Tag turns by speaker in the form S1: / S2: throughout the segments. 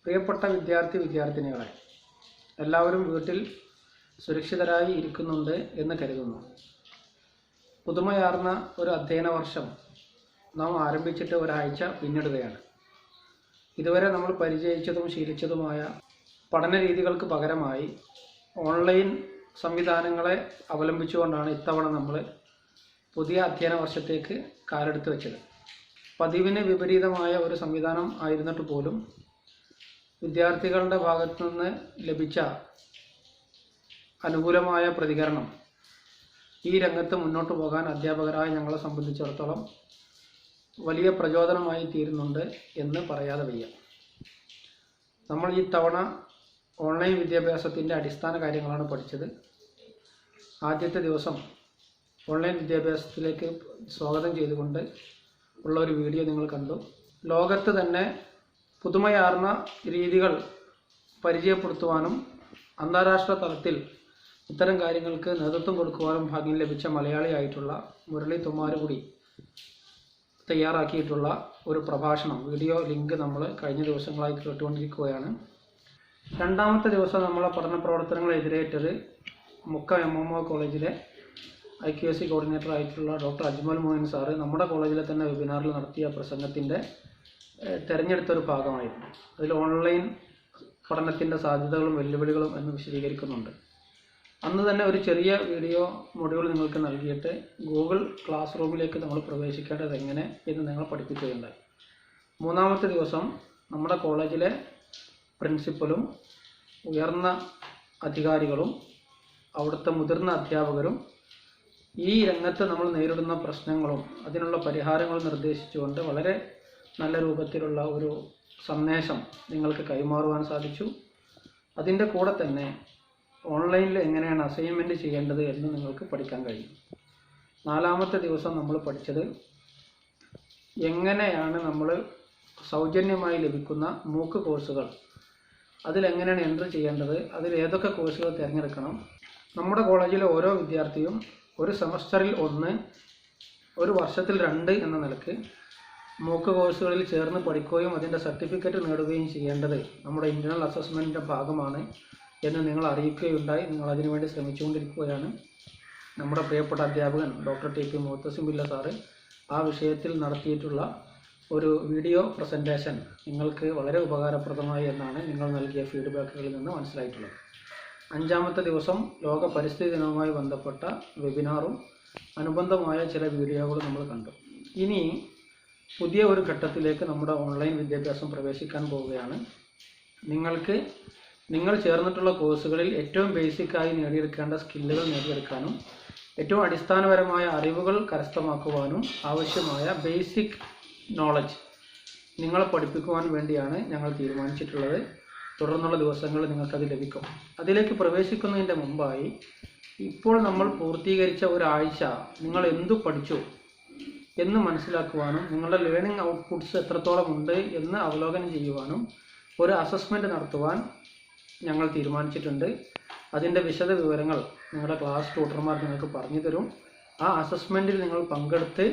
S1: പ്രിയപ്പെട്ട വിദ്യാർത്ഥിനികളെ, എല്ലാവരും വീട്ടിൽ സുരക്ഷിതരായി ഇരിക്കുന്നുണ്ട് എന്ന് കരുതുന്നു. പുതുമയാർന്ന ഒരു അധ്യയന വർഷം നാം ആരംഭിച്ചിട്ട് ഒരാഴ്ച പിന്നിടുകയാണ്. ഇതുവരെ നമ്മൾ പരിചയിച്ചതും ശീലിച്ചതുമായ പഠന രീതികൾക്ക് പകരമായി ഓൺലൈൻ സംവിധാനങ്ങളെ അവലംബിച്ചുകൊണ്ടാണ് ഇത്തവണ നമ്മൾ പുതിയ അധ്യയന വർഷത്തേക്ക് കാലെടുത്ത് വെച്ചത്. പതിവിന് വിപരീതമായ ഒരു സംവിധാനം ആയിരുന്നിട്ട് പോലും വിദ്യാർത്ഥികളുടെ ഭാഗത്തു നിന്ന് ലഭിച്ച അനുകൂലമായ പ്രതികരണം ഈ രംഗത്ത് മുന്നോട്ട് പോകാൻ അധ്യാപകരായ ഞങ്ങളെ സംബന്ധിച്ചിടത്തോളം വലിയ പ്രചോദനമായി തീരുന്നുണ്ട് എന്ന് പറയാതെ വയ്യ. നമ്മൾ ഈ തവണ ഓൺലൈൻ വിദ്യാഭ്യാസത്തിൻ്റെ അടിസ്ഥാന കാര്യങ്ങളാണ് പഠിച്ചത്. ആദ്യത്തെ ദിവസം ഓൺലൈൻ വിദ്യാഭ്യാസത്തിലേക്ക് സ്വാഗതം ചെയ്തുകൊണ്ട് ഉള്ള ഒരു വീഡിയോ നിങ്ങൾ കണ്ടു. ലോകത്ത് തന്നെ പുതുമയാർന്ന രീതികൾ പരിചയപ്പെടുത്തുവാനും അന്താരാഷ്ട്ര തലത്തിൽ ഇത്തരം കാര്യങ്ങൾക്ക് നേതൃത്വം കൊടുക്കുവാനും ഭാഗ്യം ലഭിച്ച മലയാളിയായിട്ടുള്ള മുരളി തുമ്മാരുകുടി തയ്യാറാക്കിയിട്ടുള്ള ഒരു പ്രഭാഷണം വീഡിയോ ലിങ്ക് നമ്മൾ കഴിഞ്ഞ ദിവസങ്ങളായി കേട്ടുകൊണ്ടിരിക്കുകയാണ്. രണ്ടാമത്തെ ദിവസം നമ്മളെ പഠന പ്രവർത്തനങ്ങൾ എതിരേറ്റത് MOOC കോളേജിലെ IQAC കോർഡിനേറ്റർ ആയിട്ടുള്ള ഡോക്ടർ അജ്മൽ മുഈൻ സാറ് നമ്മുടെ കോളേജിലെ തന്നെ വെബിനാറിൽ നടത്തിയ പ്രസംഗത്തിൻ്റെ തിരഞ്ഞെടുത്തൊരു ഭാഗമായിരുന്നു. അതിൽ ഓൺലൈൻ പഠനത്തിൻ്റെ സാധ്യതകളും വെല്ലുവിളികളും എന്ന് വിശദീകരിക്കുന്നുണ്ട്. അന്ന് തന്നെ ഒരു ചെറിയ വീഡിയോ മൊഡ്യൂൾ നിങ്ങൾക്ക് നൽകിയിട്ട് ഗൂഗിൾ ക്ലാസ് റൂമിലേക്ക് നമ്മൾ പ്രവേശിക്കേണ്ടത് എങ്ങനെ എന്ന് നിങ്ങൾ പഠിപ്പിക്കുകയുണ്ടായി. മൂന്നാമത്തെ ദിവസം നമ്മുടെ കോളേജിലെ പ്രിൻസിപ്പലും ഉയർന്ന അധികാരികളും അവിടുത്തെ മുതിർന്ന അധ്യാപകരും ഈ രംഗത്ത് നമ്മൾ നേരിടുന്ന പ്രശ്നങ്ങളും അതിനുള്ള പരിഹാരങ്ങളും നിർദ്ദേശിച്ചുകൊണ്ട് വളരെ നല്ല രൂപത്തിലുള്ള ഒരു സന്ദേശം നിങ്ങൾക്ക് കൈമാറുവാൻ സാധിച്ചു. അതിൻ്റെ കൂടെ തന്നെ ഓൺലൈനിൽ എങ്ങനെയാണ് അസൈൻമെൻറ്റ് ചെയ്യേണ്ടത് എന്ന് നിങ്ങൾക്ക് പഠിക്കാൻ കഴിയും. നാലാമത്തെ ദിവസം നമ്മൾ പഠിച്ചത് എങ്ങനെയാണ് നമ്മൾ സൗജന്യമായി ലഭിക്കുന്ന MOOC കോഴ്സുകൾ അതിലെങ്ങനെയാണ് എൻട്രി ചെയ്യേണ്ടത്, അതിൽ ഏതൊക്കെ കോഴ്സുകൾ തിരഞ്ഞെടുക്കണം. നമ്മുടെ കോളേജിലെ ഓരോ വിദ്യാർത്ഥിയും ഒരു സെമസ്റ്ററിൽ 1, ഒരു വർഷത്തിൽ 2 എന്ന നിലക്ക് MOOC കോഴ്സുകളിൽ ചേർന്ന് പഠിക്കുകയും അതിൻ്റെ സർട്ടിഫിക്കറ്റ് നേടുകയും ചെയ്യേണ്ടത് നമ്മുടെ ഇൻ്റർണൽ അസസ്മെൻറ്റിൻ്റെ ഭാഗമാണ് എന്ന് നിങ്ങൾ അറിയിക്കുകയുണ്ടായി. നിങ്ങൾ അതിനുവേണ്ടി ശ്രമിച്ചുകൊണ്ടിരിക്കുകയാണ്. നമ്മുടെ പ്രിയപ്പെട്ട അധ്യാപകൻ ഡോക്ടർ Muhthasim Billa സാറ് ആ വിഷയത്തിൽ നടത്തിയിട്ടുള്ള ഒരു വീഡിയോ പ്രസൻറ്റേഷൻ നിങ്ങൾക്ക് വളരെ ഉപകാരപ്രദമായി എന്നാണ് നിങ്ങൾ നൽകിയ ഫീഡ്ബാക്കുകളിൽ നിന്ന് മനസ്സിലായിട്ടുള്ളത്. അഞ്ചാമത്തെ ദിവസം ലോക പരിസ്ഥിതി ദിനവുമായി ബന്ധപ്പെട്ട വെബിനാറും അനുബന്ധമായ ചില വീഡിയോകളും നമ്മൾ കണ്ടു. ഇനി പുതിയ ഒരു ഘട്ടത്തിലേക്ക് നമ്മുടെ ഓൺലൈൻ വിദ്യാഭ്യാസം പ്രവേശിക്കാൻ പോവുകയാണ്. നിങ്ങൾ ചേർന്നിട്ടുള്ള കോഴ്സുകളിൽ ഏറ്റവും ബേസിക്കായി നേടിയെടുക്കേണ്ട സ്കില്ലുകൾ നേടിയെടുക്കാനും ഏറ്റവും അടിസ്ഥാനപരമായ അറിവുകൾ കരസ്ഥമാക്കുവാനും ആവശ്യമായ ബേസിക് നോളജ് നിങ്ങളെ പഠിപ്പിക്കുവാൻ വേണ്ടിയാണ് ഞങ്ങൾ തീരുമാനിച്ചിട്ടുള്ളത്. തുടർന്നുള്ള ദിവസങ്ങളിൽ നിങ്ങൾക്കത് ലഭിക്കും. അതിലേക്ക് പ്രവേശിക്കുന്നതിൻ്റെ മുമ്പായി ഇപ്പോൾ നമ്മൾ പൂർത്തീകരിച്ച ഒരാഴ്ച നിങ്ങൾ എന്തു പഠിച്ചു എന്ന് മനസ്സിലാക്കുവാനും നിങ്ങളുടെ ലേണിംഗ് ഔട്ട്പുട്ട്സ് എത്രത്തോളം ഉണ്ട് എന്ന് അവലോകനം ചെയ്യുവാനും ഒരു അസസ്മെൻറ്റ് നടത്തുവാൻ ഞങ്ങൾ തീരുമാനിച്ചിട്ടുണ്ട്. അതിൻ്റെ വിശദ വിവരങ്ങൾ നിങ്ങളുടെ ക്ലാസ് ട്യൂട്ടർമാർ നിങ്ങൾക്ക് പറഞ്ഞു തരും. ആ അസസ്മെൻറ്റിൽ നിങ്ങൾ പങ്കെടുത്ത്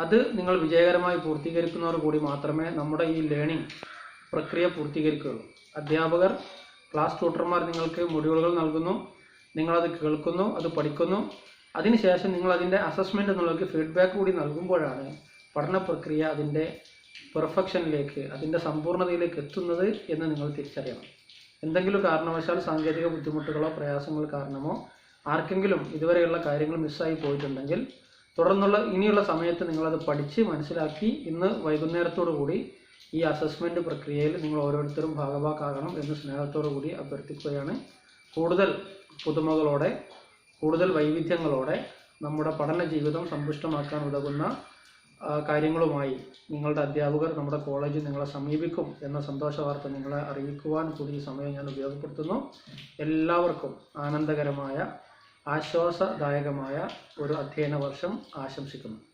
S1: അത് നിങ്ങൾ വിജയകരമായി പൂർത്തീകരിക്കുന്നതോടു കൂടി മാത്രമേ നമ്മുടെ ഈ ലേണിംഗ് പ്രക്രിയ പൂർത്തീകരിക്കുകയുള്ളൂ. അധ്യാപകർ, ക്ലാസ് ട്യൂട്ടർമാർ നിങ്ങൾക്ക് മൊഡ്യൂളുകൾ നൽകുന്നു, നിങ്ങളത് കേൾക്കുന്നു, അത് പഠിക്കുന്നു. അതിനുശേഷം നിങ്ങൾ അതിൻ്റെ അസസ്മെൻ്റ് എന്നുള്ളവർക്ക് ഫീഡ്ബാക്ക് കൂടി നൽകുമ്പോഴാണ് പഠന പ്രക്രിയ അതിൻ്റെ പെർഫെക്ഷനിലേക്ക്, അതിൻ്റെ സമ്പൂർണ്ണതയിലേക്ക് എത്തുന്നത് എന്ന് നിങ്ങൾ തിരിച്ചറിയണം. എന്തെങ്കിലും കാരണവശാൽ സാങ്കേതിക ബുദ്ധിമുട്ടുകളോ പ്രയാസങ്ങൾ കാരണമോ ആർക്കെങ്കിലും ഇതുവരെയുള്ള കാര്യങ്ങൾ മിസ്സായി പോയിട്ടുണ്ടെങ്കിൽ തുടർന്നുള്ള ഇനിയുള്ള സമയത്ത് നിങ്ങളത് പഠിച്ച് മനസ്സിലാക്കി ഇന്ന് വൈകുന്നേരത്തോടു കൂടി ഈ അസസ്മെൻറ്റ് പ്രക്രിയയിൽ നിങ്ങൾ ഓരോരുത്തരും ഭാഗഭാക്കാകണം എന്ന് സ്നേഹത്തോടു കൂടി അഭ്യർത്ഥിക്കുകയാണ്. കൂടുതൽ പുതുമകളോടെ, കൂടുതൽ വൈവിധ്യങ്ങളോടെ നമ്മുടെ പഠന ജീവിതം സമ്പുഷ്ടമാക്കാൻ ഉതകുന്ന കാര്യങ്ങളുമായി നിങ്ങളുടെ അധ്യാപകർ നമ്മുടെ കോളേജിൽ നിങ്ങളെ സമീപിക്കും എന്ന സന്തോഷ വാർത്ത നിങ്ങളെ അറിയിക്കുവാൻ കൂടി ഈ സമയം ഞാൻ ഉപയോഗപ്പെടുത്തുന്നു. എല്ലാവർക്കും ആനന്ദകരമായ, ആശ്വാസദായകമായ ഒരു അധ്യയന വർഷം ആശംസിക്കുന്നു.